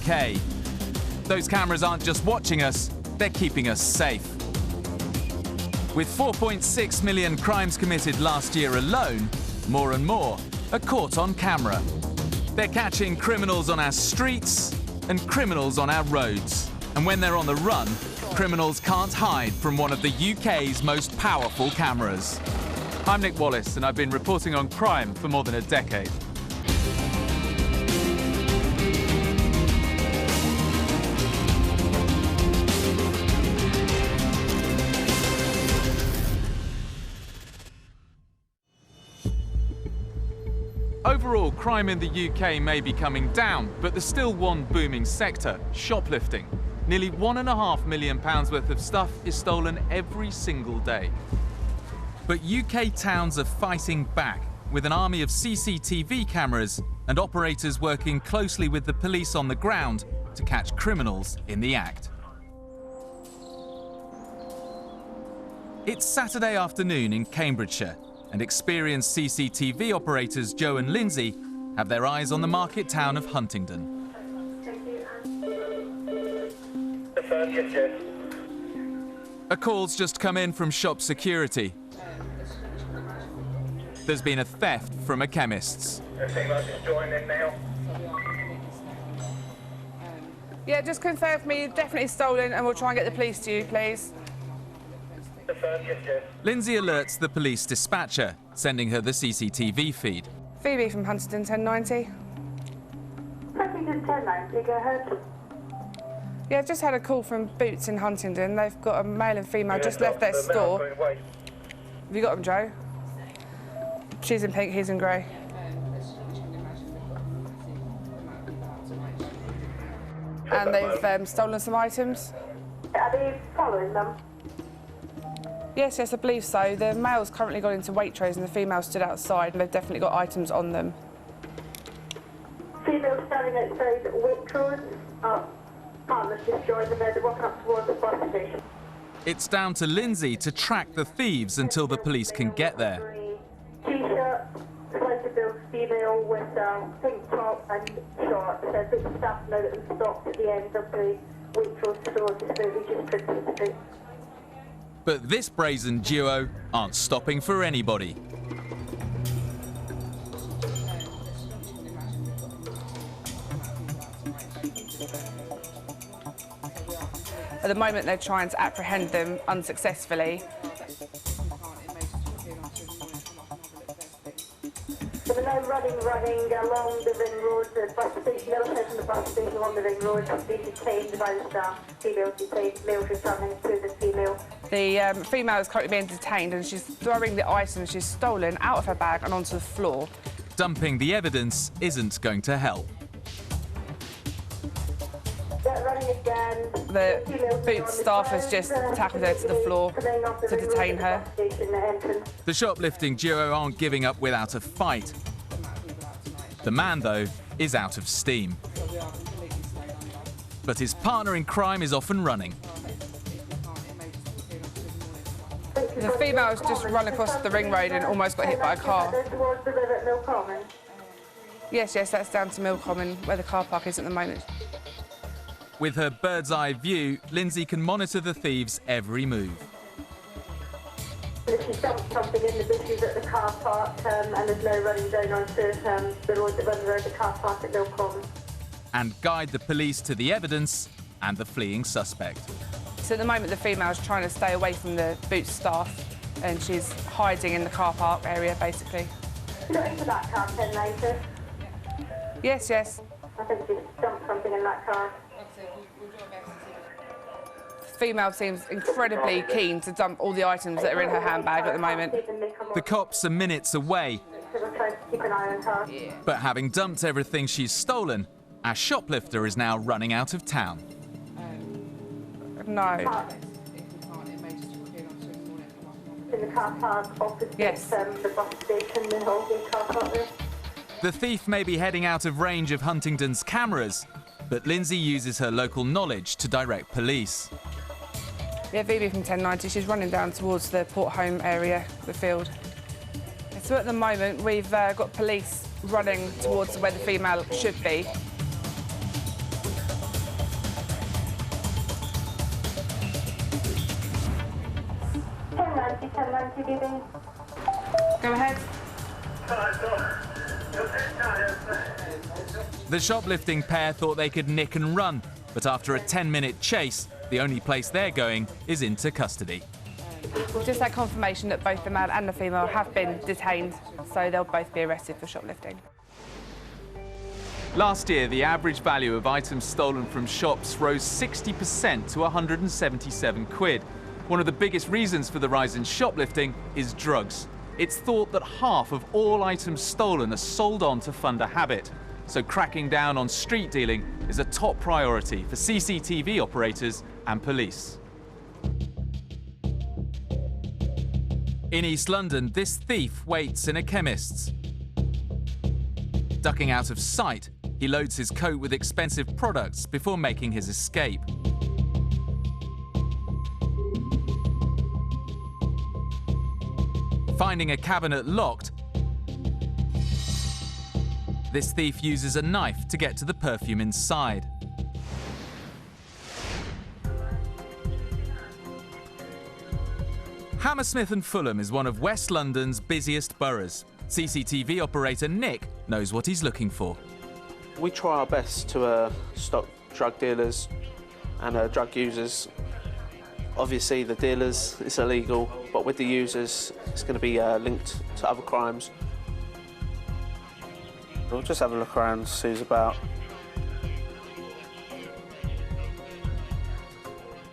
UK. Those cameras aren't just watching us, they're keeping us safe. With 4.6 million crimes committed last year alone, more and more are caught on camera. They're catching criminals on our streets and criminals on our roads. And when they're on the run, criminals can't hide from one of the UK's most powerful cameras. I'm Nick Wallace, and I've been reporting on crime for more than a decade. Overall, crime in the UK may be coming down, but there's still one booming sector: shoplifting. Nearly £1.5 million worth of stuff is stolen every single day. But UK towns are fighting back, with an army of CCTV cameras and operators working closely with the police on the ground to catch criminals in the act. It's Saturday afternoon in Cambridgeshire, and experienced CCTV operators Joe and Lindsay have their eyes on the market town of Huntingdon. A call's just come in from shop security. There's been a theft from a chemist's. Yeah, just confirm for me, definitely stolen, and we'll try and get the police to you, please. Lindsay alerts the police dispatcher, sending her the CCTV feed. Phoebe from Huntingdon 1090. Huntingdon 1090, go ahead. Yeah, I've just had a call from Boots in Huntingdon. They've got a male and female just left their store. Have you got them, Joe? She's in pink, he's in grey. And they've stolen some items. Are they following them? Yes, I believe so. The male's currently gone into Waitrose and the female stood outside, and they've definitely got items on them. Female standing outside Waitrose. Partners just joined them, they're walking up towards the bus station. It's down to Lindsay to track the thieves until the police can get there. T-shirt, slightly built female with pink top and shorts. There's big staff now that have stopped at the end of the Waitrose store just now, they just Princess Street. But this brazen duo aren't stopping for anybody. At the moment, they're trying to apprehend them unsuccessfully. So we're now running along the ring road, the bus station, the other side from the bus station along the ring road, being detained by the staff. Female detained, male returning to the female. The female is currently being detained, and she's throwing the items she's stolen out of her bag and onto the floor. Dumping the evidence isn't going to help. Running again. The Boots staff has just tackled her to the floor to detain her. The shoplifting duo aren't giving up without a fight. The man, though, is out of steam. But his partner in crime is off and running. The female has just run across the ring road and almost got hit by a car. Yes, that's down to Mill Common, where the car park is at the moment. With her bird's eye view, Lindsay can monitor the thieves' every move. She dumped something in the bushes at the car park and is now running down onto the road that runs around the car park at Mill Common. And guide the police to the evidence and the fleeing suspect. So at the moment, the female is trying to stay away from the Boots staff, and she's hiding in the car park area, basically. You got into that car 10 later? Yes. I think she dumped something in that car. The female seems incredibly keen to dump all the items that are in her handbag at the moment. The cops are minutes away. So we're trying to keep an eye on her. But having dumped everything she's stolen, our shoplifter is now running out of town. No. In the car park opposite the bus station, the Holgate car park there. The thief may be heading out of range of Huntingdon's cameras, but Lindsay uses her local knowledge to direct police. Yeah, Phoebe from 1090, she's running down towards the Port Home area, the field. So at the moment, we've got police running towards where the female should be. CCTV. Go ahead. The shoplifting pair thought they could nick and run, but after a 10-minute chase, the only place they're going is into custody. We've just had confirmation that both the man and the female have been detained, so they'll both be arrested for shoplifting. Last year, the average value of items stolen from shops rose 60% to 177 quid. One of the biggest reasons for the rise in shoplifting is drugs. It's thought that half of all items stolen are sold on to fund a habit. So cracking down on street dealing is a top priority for CCTV operators and police. In East London, this thief waits in a chemist's. Ducking out of sight, he loads his coat with expensive products before making his escape. Finding a cabinet locked, this thief uses a knife to get to the perfume inside. Hammersmith and Fulham is one of West London's busiest boroughs. CCTV operator Nick knows what he's looking for. We try our best to stop drug dealers and drug users. Obviously, the dealers, it's illegal, but with the users, it's going to be linked to other crimes. We'll just have a look around, see who's about.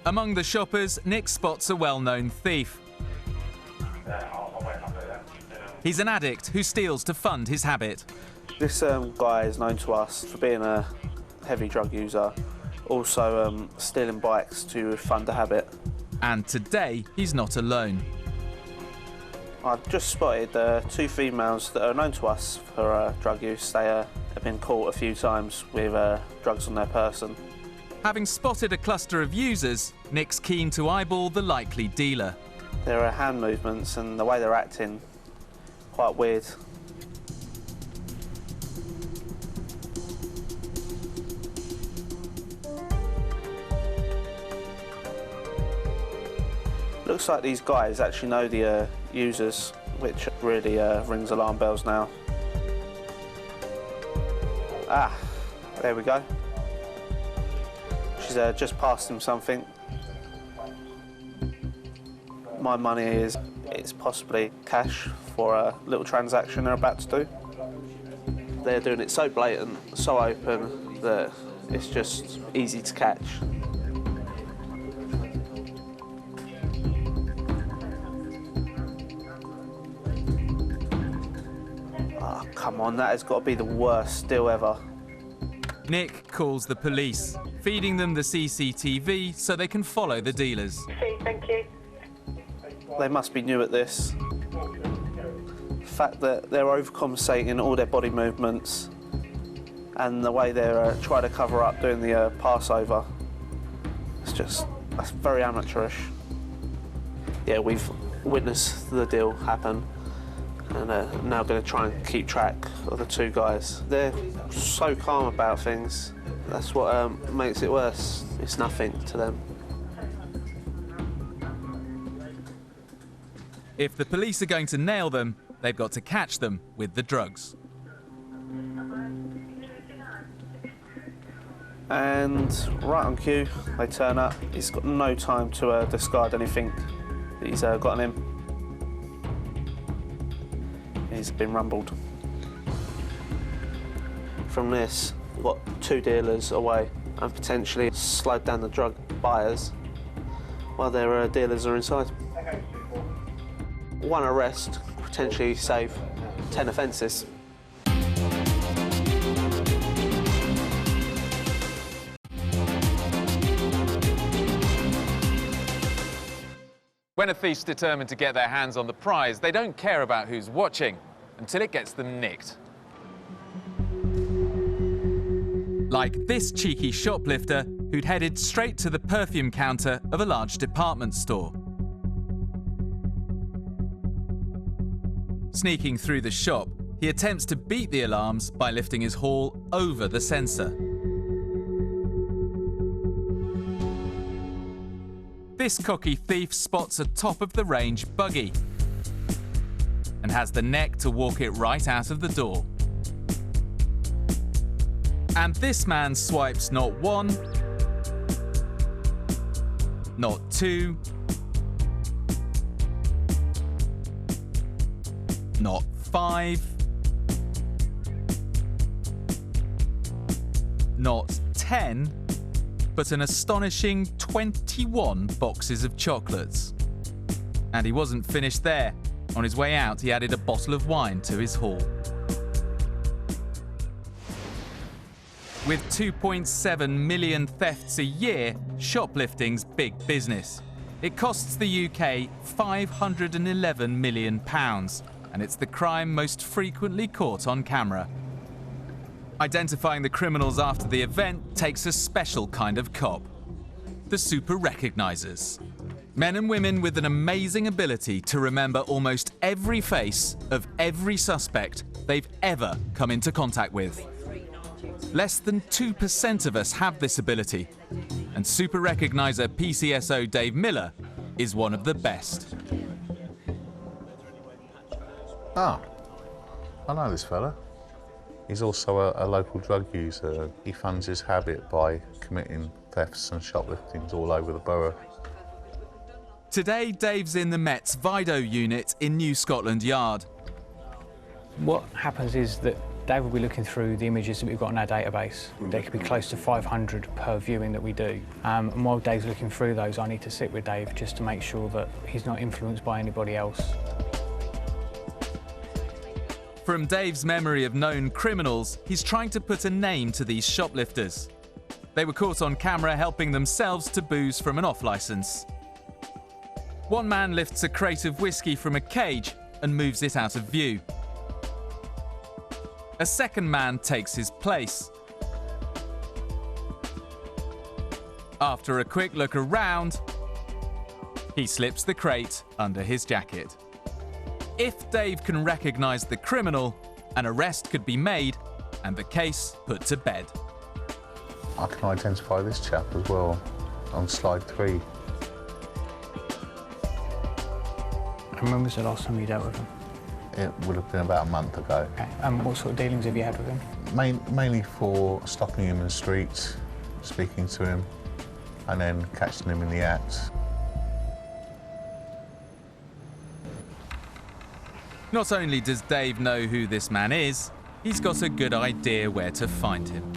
Among the shoppers, Nick spots a well-known thief. He's an addict who steals to fund his habit. This guy is known to us for being a heavy drug user, also stealing bikes to fund a habit. And today, he's not alone. I've just spotted two females that are known to us for drug use. They have been caught a few times with drugs on their person. Having spotted a cluster of users, Nick's keen to eyeball the likely dealer. Their hand movements and the way they're acting, quite weird. Looks like these guys actually know the users, which really rings alarm bells now. Ah, there we go. She's just passed him something. My money is it's possibly cash for a little transaction they're about to do. They're doing it so blatant, so open, that it's just easy to catch. Oh, come on, that has got to be the worst deal ever. Nick calls the police, feeding them the CCTV so they can follow the dealers. Thank you. They must be new at this. The fact that they're overcompensating all their body movements and the way they're trying to cover up doing the Passover, that's very amateurish. Yeah, we've witnessed the deal happen and now going to try and keep track of the two guys. They're so calm about things. That's what makes it worse. It's nothing to them. If the police are going to nail them, they've got to catch them with the drugs. And right on cue, they turn up. He's got no time to discard anything that he's got on him. He's been rumbled. From this, we've got two dealers away and potentially slowed down the drug buyers while their dealers are inside. One arrest, potentially save 10 offences. When a thief's determined to get their hands on the prize, they don't care about who's watching until it gets them nicked. Like this cheeky shoplifter who'd headed straight to the perfume counter of a large department store. Sneaking through the shop, he attempts to beat the alarms by lifting his haul over the sensor. This cocky thief spots a top-of-the-range buggy. and has the neck to walk it right out of the door. And this man swipes not one, not two, not five, not 10, but an astonishing 21 boxes of chocolates. And he wasn't finished there. On his way out, he added a bottle of wine to his haul. With 2.7 million thefts a year, shoplifting's big business. It costs the UK £511 million, and it's the crime most frequently caught on camera. Identifying the criminals after the event takes a special kind of cop. The super recognizers. Men and women with an amazing ability to remember almost every face of every suspect they've ever come into contact with. Less than 2% of us have this ability, and super recognizer PCSO Dave Miller is one of the best. Ah, I know this fella. He's also a local drug user. He funds his habit by committing thefts and shopliftings all over the borough. Today, Dave's in the Met's Vido unit in New Scotland Yard. What happens is that Dave will be looking through the images that we've got in our database. There could be close to 500 per viewing that we do. And while Dave's looking through those, I need to sit with Dave just to make sure that he's not influenced by anybody else. From Dave's memory of known criminals, he's trying to put a name to these shoplifters. They were caught on camera helping themselves to booze from an off-licence. One man lifts a crate of whiskey from a cage and moves it out of view. A second man takes his place. After a quick look around, he slips the crate under his jacket. If Dave can recognise the criminal, an arrest could be made and the case put to bed. I can identify this chap as well on slide 3. And when was the last time you dealt with him? It would have been about a month ago. Okay. And what sort of dealings have you had with him? Mainly for stopping him in the streets, speaking to him, and then catching him in the act. Not only does Dave know who this man is, he's got a good idea where to find him.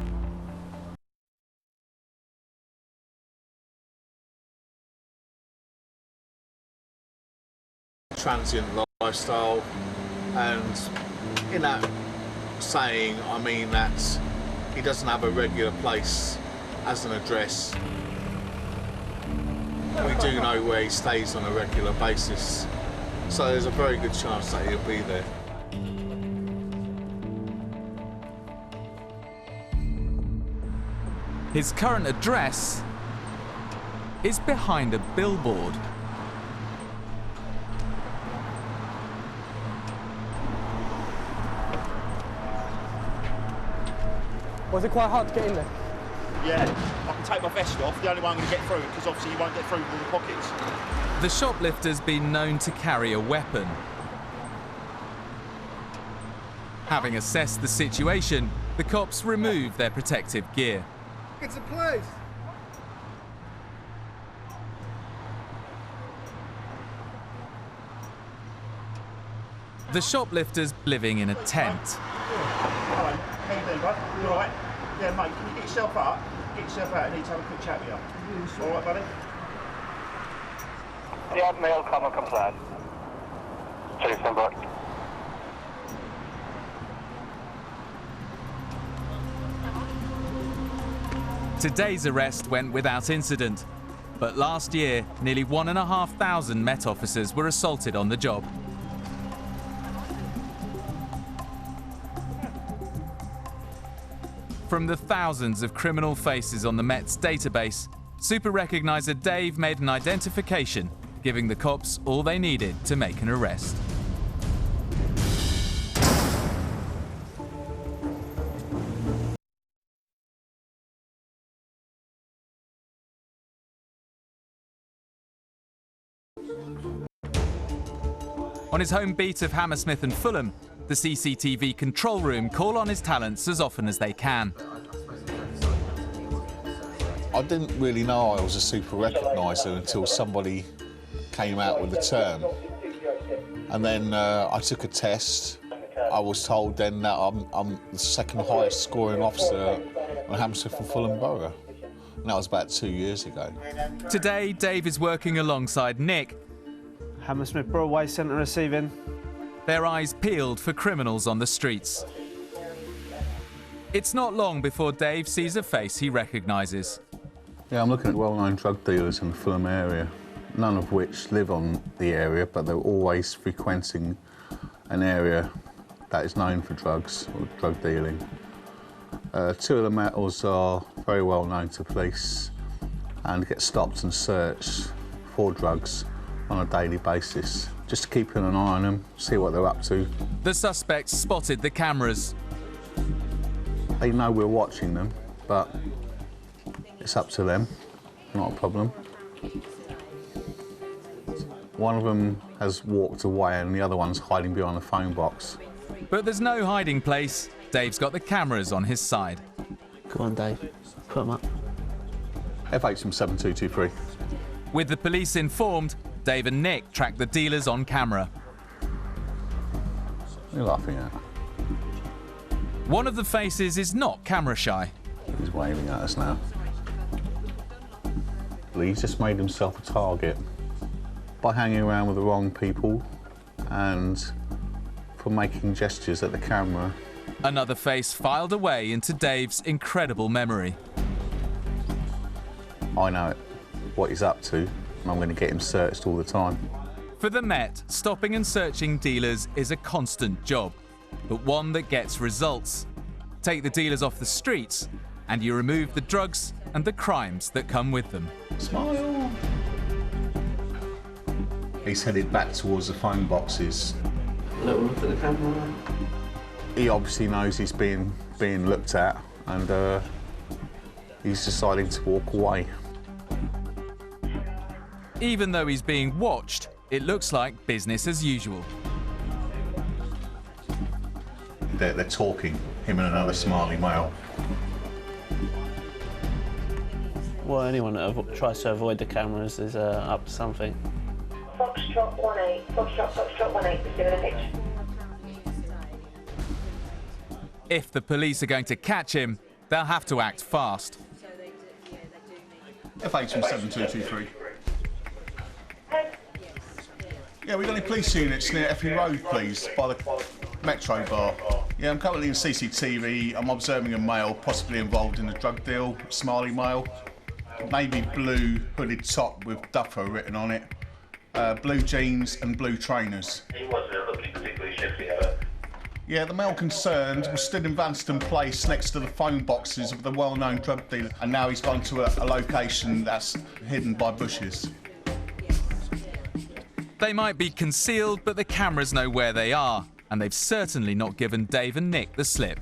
Transient lifestyle, and in that saying I mean that he doesn't have a regular place as an address. We do know where he stays on a regular basis, so there's a very good chance that he'll be there. His current address is behind a billboard. Was it quite hard to get in there? Yeah, I can take my vest off. The only way I'm going to get through, because obviously you won't get through with all the pockets. The shoplifter's been known to carry a weapon. Having assessed the situation, the cops remove their protective gear. It's a place. The shoplifter's living in a tent. Hello, how you doing, bud? You all right? Yeah, mate, can you get yourself up? Get yourself out, I need to have a quick chat with you. All right, buddy? Yeah, mail, come and complain. Jason, bud. Today's arrest went without incident, but last year, nearly 1,500 Met officers were assaulted on the job. From the thousands of criminal faces on the Met's database, Super Recognizer Dave made an identification, giving the cops all they needed to make an arrest. On his home beat of Hammersmith and Fulham, the CCTV control room call on his talents as often as they can. I didn't really know I was a super recogniser until somebody came out with the term. And then I took a test. I was told then that I'm the second highest scoring officer on Hammersmith and Fulham Borough. And that was about 2 years ago. Today, Dave is working alongside Nick. Hammersmith Broadway Centre receiving. Their eyes peeled for criminals on the streets. It's not long before Dave sees a face he recognises. Yeah, I'm looking at well-known drug dealers in the Fulham area, none of which live on the area, but they're always frequenting an area that is known for drugs or drug dealing. Two of the metals are very well known to police and get stopped and searched for drugs on a daily basis, just to keep an eye on them, see what they're up to. The suspects spotted the cameras. They know we're watching them, but it's up to them, not a problem. One of them has walked away and the other one's hiding behind the phone box. But there's no hiding place. Dave's got the cameras on his side. Come on, Dave. Put them up. FHM 7223. With the police informed, Dave and Nick track the dealers on camera. What are you laughing at? One of the faces is not camera shy. He's waving at us now. He's just made himself a target by hanging around with the wrong people and for making gestures at the camera. Another face filed away into Dave's incredible memory. I know what he's up to, and I'm going to get him searched all the time. For the Met, stopping and searching dealers is a constant job, but one that gets results. Take the dealers off the streets, and you remove the drugs and the crimes that come with them. Smile! He's headed back towards the phone boxes. Little look at the camera. He obviously knows he's being looked at, and he's deciding to walk away. Even though he's being watched, it looks like business as usual. They're talking, him and another smiley male. Well, anyone that tries to avoid the cameras is up to something. Foxtrot 18, Foxtrot 18, receiving a pitch. If the police are going to catch him, they'll have to act fast. FHM 7223. Yeah, we've got any police units near Effie Road, please, by the Metro bar. Yeah, I'm currently in CCTV. I'm observing a male possibly involved in a drug deal, smiley male. Navy blue hooded top with Duffer written on it. Blue jeans and blue trainers. He wasn't looking particularly shifty ever. Yeah, the male concerned was stood in Vanston Place next to the phone boxes of the well-known drug dealer, and now he's gone to a location that's hidden by bushes. They might be concealed, but the cameras know where they are, and they've certainly not given Dave and Nick the slip.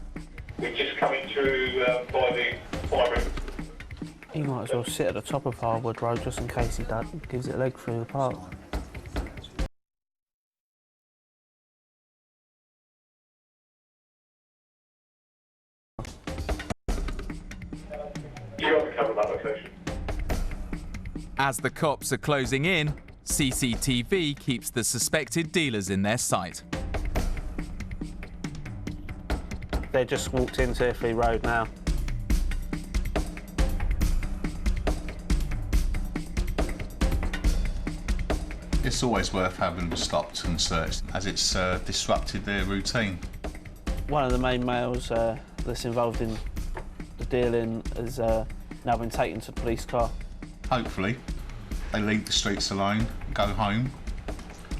We're just coming through by the fire. He might as well sit at the top of Harwood Road just in case he gives it a leg through the park. You got to cover that location. As the cops are closing in, CCTV keeps the suspected dealers in their sight. They just walked into Iffley Road now. It's always worth having them stopped and searched, as it's disrupted their routine. One of the main males that's involved in the dealing has now been taken to the police car. Hopefully, they leave the streets alone, go home.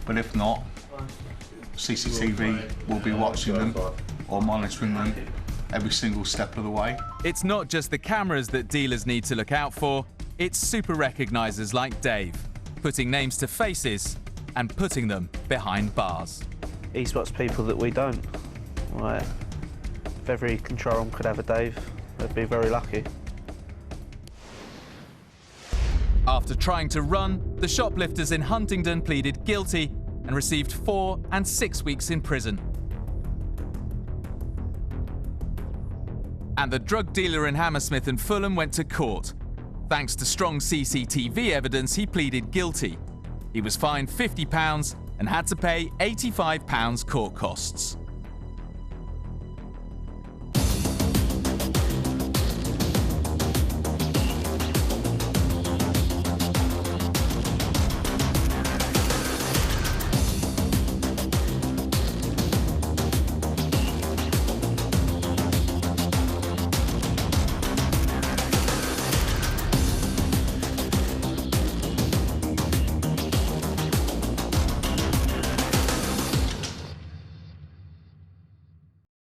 But if not, CCTV will be watching them or monitoring them every single step of the way. It's not just the cameras that dealers need to look out for, it's super recognisers like Dave, putting names to faces and putting them behind bars. He spots people that we don't. Right. If every control room could have a Dave, they'd be very lucky. After trying to run, the shoplifters in Huntingdon pleaded guilty and received 4 and 6 weeks in prison. And the drug dealer in Hammersmith and Fulham went to court. Thanks to strong CCTV evidence, he pleaded guilty. He was fined £50 and had to pay £85 court costs.